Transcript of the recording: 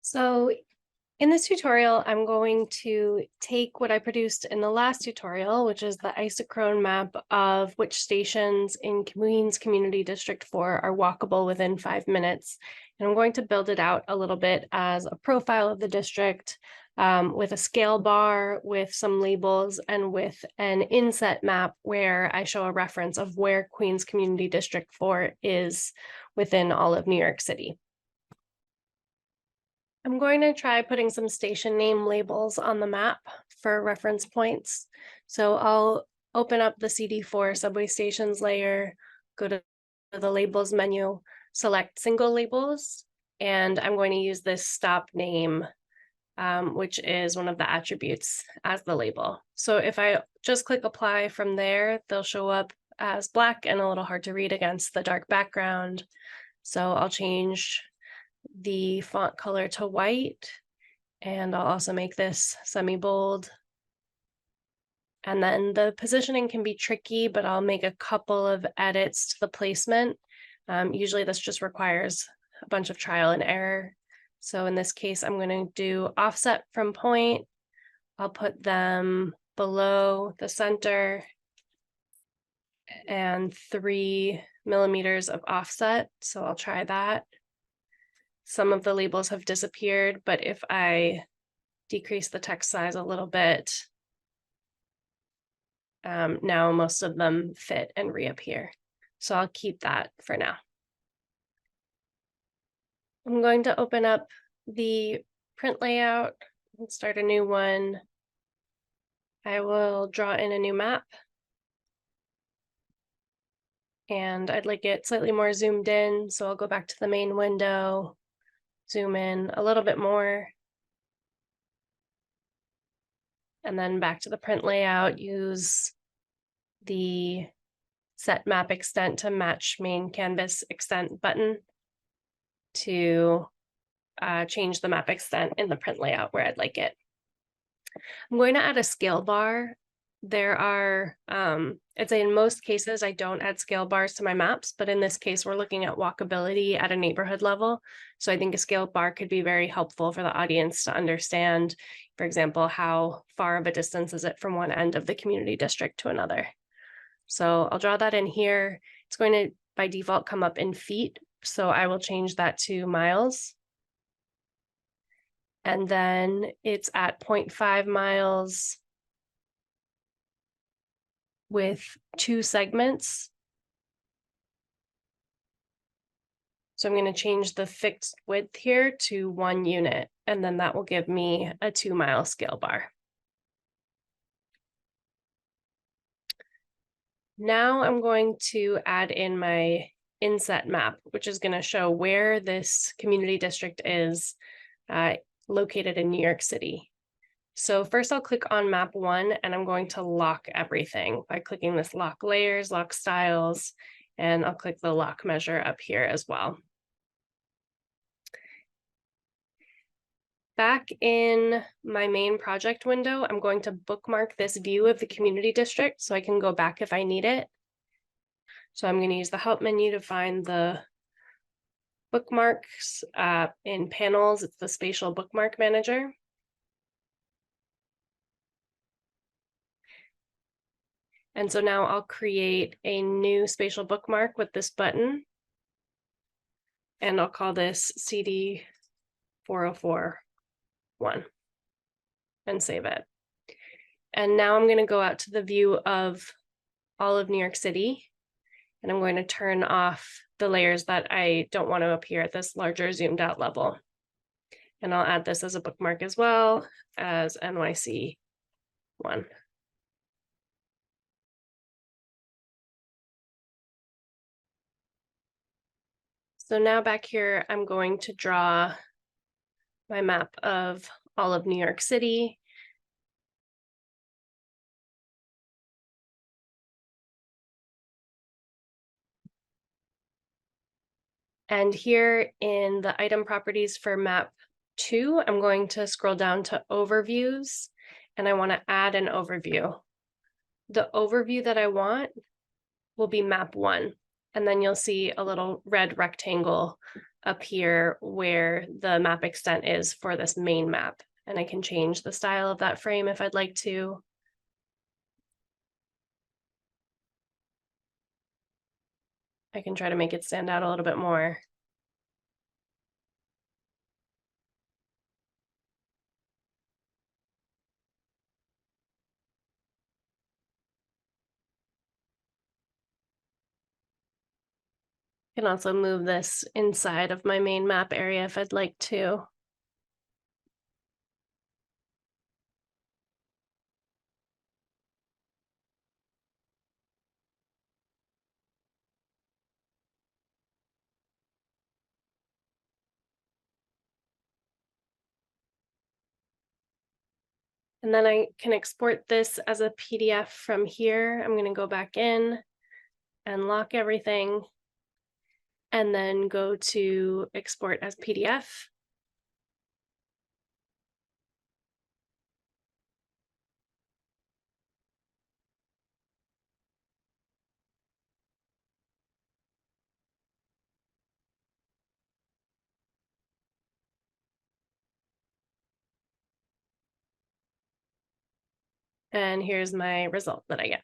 So in this tutorial, I'm going to take what I produced in the last tutorial, which is the isochrone map of which stations in Queens Community District 4 are walkable within 5 minutes. And I'm going to build it out a little bit as a profile of the district with a scale bar, with some labels, and with an inset map where I show a reference of where Queens Community District 4 is within all of New York City. I'm going to try putting some station name labels on the map for reference points. So I'll open up the CD4 subway stations layer, go to the labels menu, select single labels, and I'm going to use this stop name, which is one of the attributes as the label. So if I just click apply from there, they'll show up as black and a little hard to read against the dark background. So I'll change the font color to white, and I'll also make this semi-bold. And then the positioning can be tricky, but I'll make a couple of edits to the placement. Usually this just requires a bunch of trial and error. So in this case, I'm going to do offset from point. I'll put them below the center and 3 millimeters of offset. So I'll try that. Some of the labels have disappeared, but if I decrease the text size a little bit, now most of them fit and reappear. So I'll keep that for now. I'm going to open up the print layout and start a new one. I will draw in a new map. And I'd like it slightly more zoomed in, so I'll go back to the main window, zoom in a little bit more, and then back to the print layout, use the set map extent to match main canvas extent button to change the map extent in the print layout where I'd like it. I'm going to add a scale bar. There are, I'd say in most cases, I don't add scale bars to my maps, but in this case, we're looking at walkability at a neighborhood level. So I think a scale bar could be very helpful for the audience to understand, for example, how far of a distance is it from one end of the community district to another. So I'll draw that in here. It's going to, by default, come up in feet. So I will change that to miles. And then it's at 0.5 miles with 2 segments. So I'm going to change the fixed width here to 1 unit, and then that will give me a 2-mile scale bar. Now I'm going to add in my inset map, which is going to show where this community district is located in New York City. So first I'll click on map 1, and I'm going to lock everything by clicking this lock layers, lock styles, and I'll click the lock measure up here as well. Back in my main project window, I'm going to bookmark this view of the community district so I can go back if I need it. So I'm going to use the help menu to find the bookmarks in panels. It's the spatial bookmark manager. And so now I'll create a new spatial bookmark with this button. And I'll call this CD 4041 and save it. And now I'm going to go out to the view of all of New York City. And I'm going to turn off the layers that I don't want to appear at this larger zoomed out level. And I'll add this as a bookmark as well as NYC 1. So now back here, I'm going to draw my map of all of New York City. And here in the item properties for map 2, I'm going to scroll down to overviews, and I want to add an overview. The overview that I want will be map 1. And then you'll see a little red rectangle appear where the map extent is for this main map. And I can change the style of that frame if I'd like to. I can try to make it stand out a little bit more. I can also move this inside of my main map area if I'd like to. And then I can export this as a PDF from here. I'm going to go back in and lock everything and then go to export as PDF. And here's my result that I get.